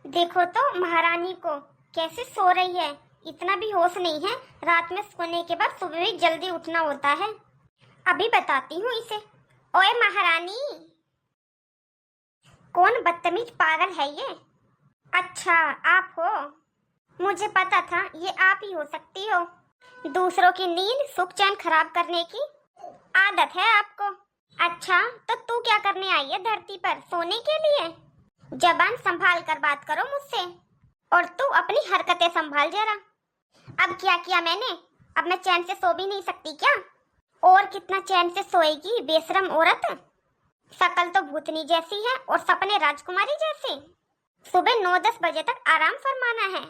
देखो तो महारानी को कैसे सो रही है। इतना भी होश नहीं है। रात में सोने के बाद सुबह भी जल्दी उठना होता है। अभी बताती हूँ इसे। ओए महारानी। कौन बदतमीज पागल है ये? अच्छा आप हो। मुझे पता था ये आप ही हो सकती हो। दूसरों की नींद सुख चैन खराब करने की आदत है आपको। अच्छा तो तू क्या करने आई है धरती पर? सोने के लिए? जबान संभाल कर बात करो मुझसे। और तू अपनी हरकतें संभाल जरा। अब क्या किया मैंने? अब मैं चैन से सो भी नहीं सकती क्या? और कितना चैन से सोएगी बेशरम औरत। शकल तो भूतनी जैसी है और सपने राजकुमारी जैसे। सुबह 9-10 बजे तक आराम फरमाना है।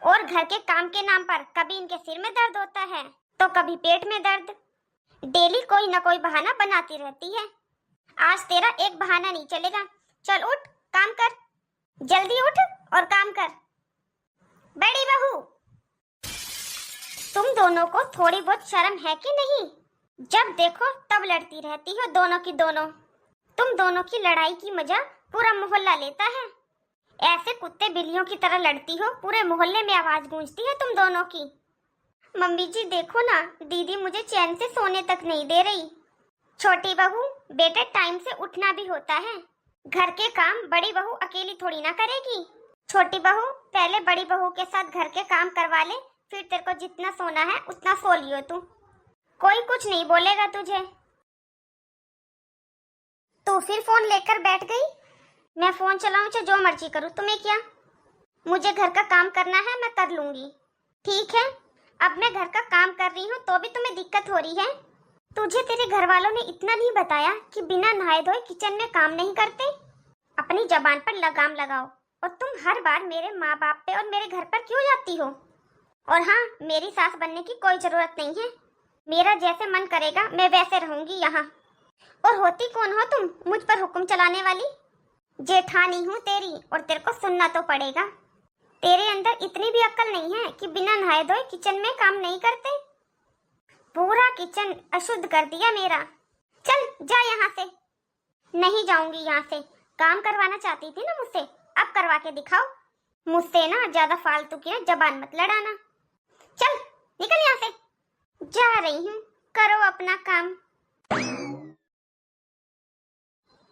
और घर के काम के नाम पर कभी इनके सिर में दर्द होता है तो कभी पेट में दर्द। डेली कोई ना कोई बहाना बनाती रहती है। आज तेरा एक बहाना नहीं चलेगा। चल उठ, काम कर। जल्दी उठ और काम कर। बड़ी बहू, तुम दोनों को थोड़ी बहुत शर्म है कि नहीं? जब देखो तब लड़ती रहती हो दोनों की दोनों। तुम दोनों की लड़ाई की मजा पूरा मोहल्ला लेता है। ऐसे कुत्ते बिल्लियों की तरह लड़ती हो, पूरे मोहल्ले में आवाज गूंजती है तुम दोनों की। मम्मी जी देखो ना, दीदी मुझे चैन से सोने तक नहीं दे रही। छोटी बहू, बेटे टाइम से उठना भी होता है। घर के काम बड़ी बहू अकेली थोड़ी ना करेगी। छोटी बहू पहले बड़ी बहू के साथ घर के काम करवा ले, फिर तेरे को जितना सोना है उतना सो लियो तू। कोई कुछ नहीं बोलेगा तुझे। तू फिर फोन लेकर बैठ गई। मैं फोन चलाऊं चाहे जो मर्जी करूं, तुम्हें क्या? मुझे घर का काम करना है, मैं कर लूंगी। ठीक है, अब मैं घर का काम कर रही हूँ तो भी तुम्हें दिक्कत हो रही है। तुझे तेरे घर वालों ने इतना नहीं बताया कि बिना नहाए धोए किचन में काम नहीं करते? अपनी जबान पर लगाम लगाओ। और तुम हर बार मेरे माँ बाप पे और मेरे घर पर क्यों जाती हो? और हाँ, मेरी सास बनने की कोई जरूरत नहीं है। मेरा जैसे मन करेगा मैं वैसे रहूंगी यहाँ। और होती कौन हो तुम मुझ पर हुक्म चलाने वाली? जेठानी हूँ तेरी और तेरे को सुनना तो पड़ेगा। तेरे अंदर इतनी भी अक्ल नहीं है कि बिना नहाए धोए किचन में काम नहीं करते। पूरा किचन अशुद्ध कर दिया मेरा। चल जा यहाँ से। नहीं जाऊंगी यहाँ से। काम करवाना चाहती थी ना मुझसे, अब करवा के दिखाओ। मुझसे ना ज्यादा फालतू की ना जबान मत लड़ाना। चल निकल यहाँ से। जा रही हूँ, करो अपना काम।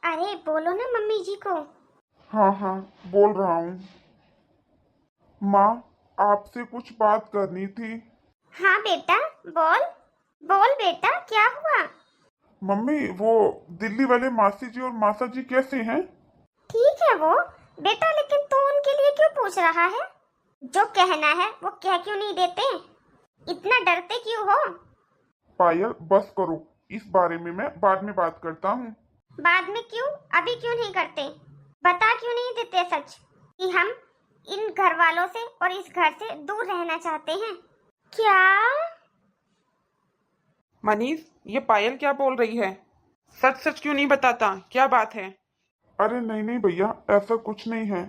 अरे बोलो ना मम्मी जी को। हाँ हाँ, बोल रहा हूँ। माँ, आपसे कुछ बात करनी थी। हाँ बेटा बोल। बोल बेटा, क्या हुआ? मम्मी, वो दिल्ली वाले मासी जी और मासा जी कैसे हैं? ठीक है वो बेटा, लेकिन तू उनके लिए क्यों पूछ रहा है? जो कहना है वो कह क्यों नहीं देते? इतना डरते क्यों हो? पायल, बस करो। इस बारे में मैं बाद में बात करता हूँ। बाद में क्यों? अभी क्यों नहीं करते? बता क्यों नहीं देते सच कि हम इन घर वालों से और इस घर से दूर रहना चाहते हैं? क्या? मनीष, ये पायल क्या बोल रही है? सच सच क्यों नहीं बताता? क्या बात है? अरे नहीं नहीं भैया, ऐसा कुछ नहीं है।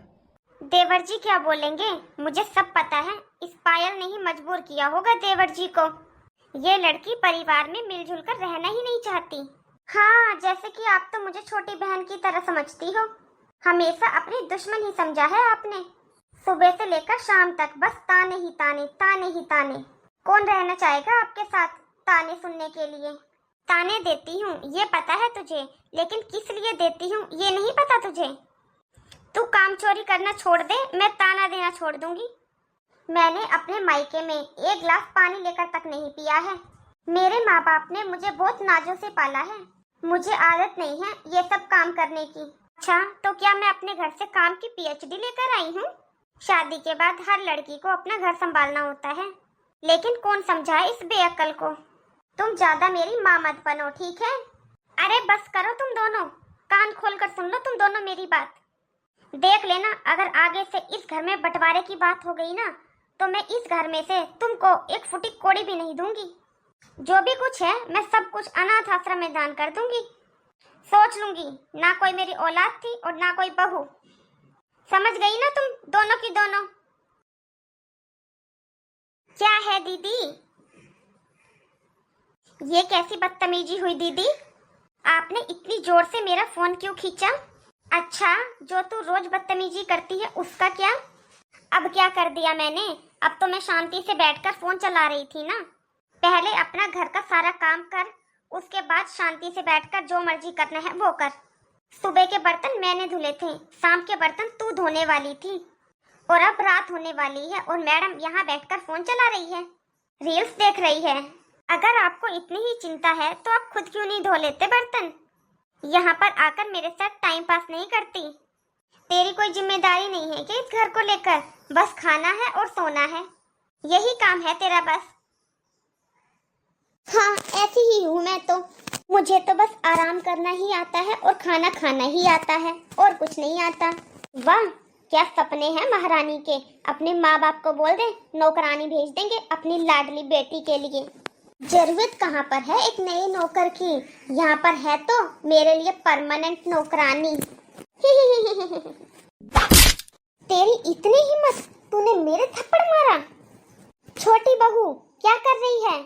देवर जी क्या बोलेंगे? मुझे सब पता है। इस पायल ने ही मजबूर किया होगा देवर जी को। ये लड़की परिवार में मिलजुल कर रहना ही नहीं चाहती। हाँ, जैसे कि आप तो मुझे छोटी बहन की तरह समझती हो। हमेशा अपनी दुश्मन ही समझा है आपने। सुबह से लेकर शाम तक बस ताने ही ताने, ताने ही ताने। कौन रहना चाहेगा आपके साथ ताने सुनने के लिए? ताने देती हूँ ये पता है तुझे, लेकिन किस लिए देती हूँ ये नहीं पता तुझे। तू काम चोरी करना छोड़ दे, मैं ताना देना छोड़ दूंगी। मैंने अपने मायके में एक गिलास पानी लेकर तक नहीं पिया है। मेरे माँ बाप ने मुझे बहुत नाजों से पाला है। मुझे आदत नहीं है ये सब काम करने की। अच्छा तो क्या मैं अपने घर से काम की पीएचडी लेकर आई हूँ? शादी के बाद हर लड़की को अपना घर संभालना होता है, लेकिन कौन समझाए इस बेअक्ल को? तुम ज्यादा मेरी माँ मत बनो, ठीक है? अरे बस करो तुम दोनों, कान खोलकर सुन लो तुम दोनों मेरी बात। देख लेना, अगर आगे से इस घर में बंटवारे की बात हो गई ना, तो मैं इस घर में से तुमको एक फुटी कोड़ी भी नहीं दूंगी। जो भी कुछ है मैं सब कुछ अनाथ आश्रम में दान कर दूंगी। सोच लूंगी, ना कोई मेरी औलाद थी और ना कोई बहू। समझ गई ना तुम दोनों की दोनों? क्या है दीदी? ये कैसी बदतमीजी हुई दीदी? आपने इतनी जोर से मेरा फोन क्यों खींचा? अच्छा, जो तू रोज बदतमीजी करती है उसका क्या? अब क्या कर दिया मैंने? अब तो मैं शांति से बैठकर फोन चला रही थी ना। पहले अपना घर का सारा काम कर, उसके बाद शांति से बैठकर जो मर्जी करना है वो कर। सुबह के बर्तन मैंने धुले थे, शाम के बर्तन तू धोने वाली थी, और अब रात होने वाली है और मैडम यहाँ बैठकर फोन चला रही है, रील्स देख रही है। अगर आपको इतनी ही चिंता है तो आप खुद क्यों नहीं धो लेते बर्तन? यहाँ पर आकर मेरे साथ टाइम पास नहीं करती। तेरी कोई जिम्मेदारी नहीं है कि इस घर को लेकर? बस खाना है और सोना है, यही काम है तेरा बस। हाँ, ऐसी ही हूँ मैं तो। मुझे तो बस आराम करना ही आता है और खाना खाना ही आता है, और कुछ नहीं आता। वाह, क्या सपने हैं महारानी के। अपने माँ बाप को बोल दे, नौकरानी भेज देंगे अपनी लाडली बेटी के लिए। जरूरत कहाँ पर है एक नए नौकर की? यहाँ पर है तो मेरे लिए परमानेंट नौकरानी। तेरी इतनी हिम्मत, तूने मेरे थप्पड़ मारा? छोटी बहू क्या कर रही है?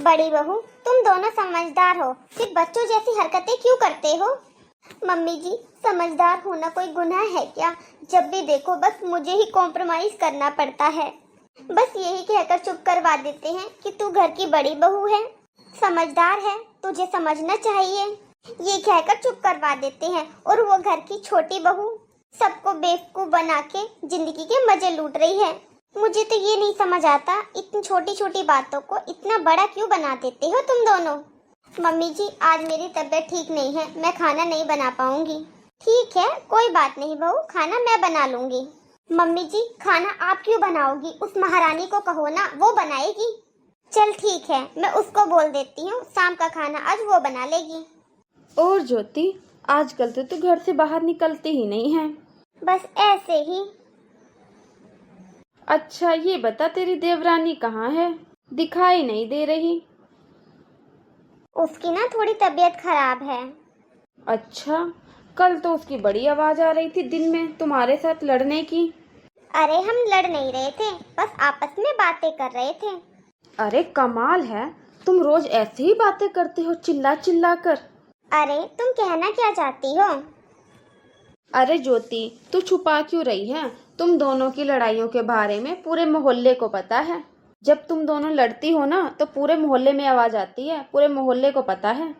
बड़ी बहू, तुम दोनों समझदार हो, फिर बच्चों जैसी हरकतें क्यों करते हो? मम्मी जी, समझदार होना कोई गुनाह है क्या? जब भी देखो बस मुझे ही कॉम्प्रोमाइज करना पड़ता है। बस यही कहकर चुप करवा देते हैं कि तू घर की बड़ी बहू है, समझदार है, तुझे समझना चाहिए। ये कहकर चुप करवा देते हैं, और वो घर की छोटी बहू सबको बेवकूफ बना के जिंदगी के मजे लूट रही है। मुझे तो ये नहीं समझ आता, इतनी छोटी छोटी बातों को इतना बड़ा क्यों बना देते हो तुम दोनों। मम्मी जी, आज मेरी तबीयत ठीक नहीं है, मैं खाना नहीं बना पाऊंगी। ठीक है, कोई बात नहीं बहू, खाना मैं बना लूंगी। मम्मी जी, खाना आप क्यों बनाओगी? उस महारानी को कहो ना, वो बनाएगी। चल ठीक है, मैं उसको बोल देती हूँ, शाम का खाना आज वो बना लेगी। और ज्योति, आजकल तो तू घर से बाहर निकलती ही नहीं है। बस ऐसे ही। अच्छा ये बता, तेरी देवरानी कहाँ है? दिखाई नहीं दे रही। उसकी ना थोड़ी तबीयत खराब है। अच्छा, कल तो उसकी बड़ी आवाज आ रही थी दिन में तुम्हारे साथ लड़ने की। अरे हम लड़ नहीं रहे थे, बस आपस में बातें कर रहे थे। अरे कमाल है, तुम रोज ऐसे ही बातें करते हो चिल्ला चिल्ला कर। अरे तुम कहना क्या चाहती हो? अरे ज्योति, तू छुपा क्यों रही है? तुम दोनों की लड़ाइयों के बारे में पूरे मोहल्ले को पता है। जब तुम दोनों लड़ती हो ना तो पूरे मोहल्ले में आवाज आती है, पूरे मोहल्ले को पता है।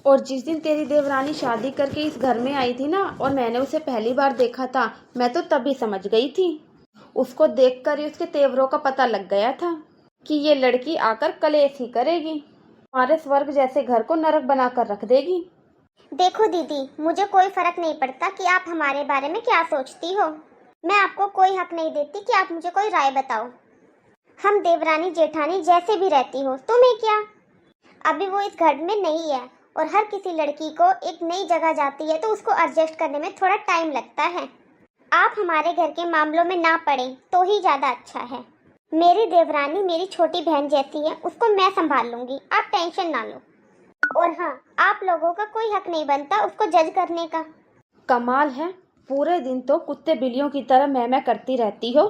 और जिस दिन तेरी देवरानी शादी करके इस घर में आई थी ना, और मैंने उसे पहली बार देखा था, मैं तो तभी समझ गई थी। उसको देखकर ही उसके तेवरों का पता लग गया था कि ये लड़की आकर कलेश ही करेगी, हमारे स्वर्ग जैसे घर को नरक बनाकर रख देगी। देखो दीदी, मुझे कोई फर्क नहीं पड़ता कि आप हमारे बारे में क्या सोचती हो। मैं आपको कोई हक नहीं देती कि आप मुझे कोई राय बताओ। हम देवरानी जेठानी जैसे भी रहती हो, तुम्हें क्या? अभी वो इस घर में नहीं है, और हर किसी लड़की को एक नई जगह जाती है तो उसको एडजस्ट करने में थोड़ा टाइम लगता है। आप हमारे घर के मामलों में ना पड़े तो ही ज़्यादा अच्छा है। मेरी देवरानी मेरी छोटी बहन जैसी है, उसको मैं संभाल लूँगी, आप टेंशन ना लो। और हाँ, आप लोगों का कोई हक नहीं बनता उसको जज करने का। कमाल है, पूरे दिन तो कुत्ते बिल्लियों की तरह मैं करती रहती हो,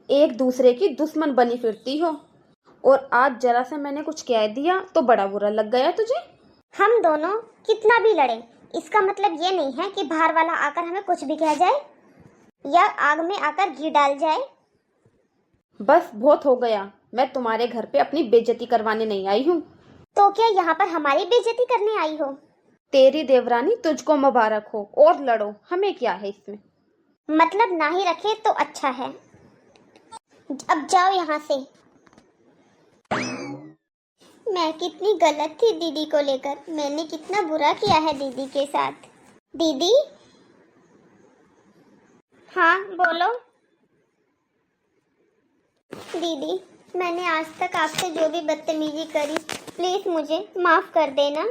एक दूसरे की दुश्मन बनी फिरती हो, और आज जरा सा मैंने कुछ कह दिया तो बड़ा बुरा लग गया तुझे। हम दोनों कितना भी लड़े, इसका मतलब ये नहीं है कि बाहर वाला आकर हमें कुछ भी कह जाए या आग में आकर घी डाल जाए। बस बहुत हो गया, मैं तुम्हारे घर पे अपनी बेइज्जती करवाने नहीं आई हूँ। तो क्या यहाँ पर हमारी बेइज्जती करने आई हो? तेरी देवरानी तुझको मुबारक हो, और लड़ो, हमें क्या है इसमें। मतलब ना ही रखे तो अच्छा है। अब जाओ यहाँ से। मैं कितनी गलत थी दीदी को लेकर, मैंने कितना बुरा किया है दीदी के साथ। दीदी? हाँ बोलो। दीदी, मैंने आज तक आपसे जो भी बदतमीजी करी, प्लीज मुझे माफ कर देना।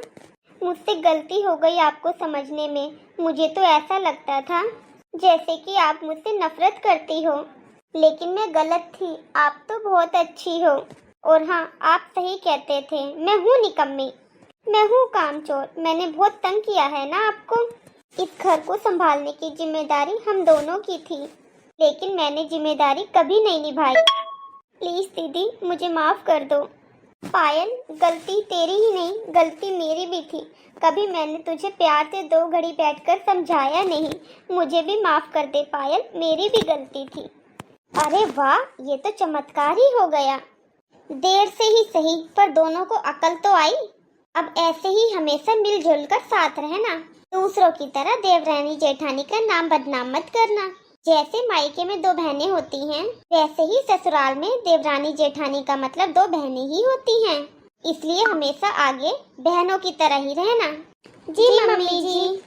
मुझसे गलती हो गई आपको समझने में। मुझे तो ऐसा लगता था जैसे कि आप मुझसे नफरत करती हो, लेकिन मैं गलत थी। आप तो बहुत अच्छी हो। और हाँ, आप सही कहते थे, मैं हूँ निकम्मी, मैं हूँ कामचोर। मैंने बहुत तंग किया है ना आपको। इस घर को संभालने की जिम्मेदारी हम दोनों की थी, लेकिन मैंने जिम्मेदारी कभी नहीं निभाई। प्लीज दीदी, मुझे माफ कर दो। पायल, गलती तेरी ही नहीं, गलती मेरी भी थी। कभी मैंने तुझे प्यार से 2 घड़ी बैठकर समझाया नहीं। मुझे भी माफ कर दे पायल, मेरी भी गलती थी। अरे वाह, ये तो चमत्कार ही हो गया। देर से ही सही, पर दोनों को अकल तो आई। अब ऐसे ही हमेशा मिलजुल कर साथ रहना। दूसरों की तरह देवरानी जेठानी का नाम बदनाम मत करना। जैसे मायके में 2 बहनें होती हैं, वैसे ही ससुराल में देवरानी जेठानी का मतलब 2 बहनें ही होती हैं। इसलिए हमेशा आगे बहनों की तरह ही रहना। जी मम्मी जी।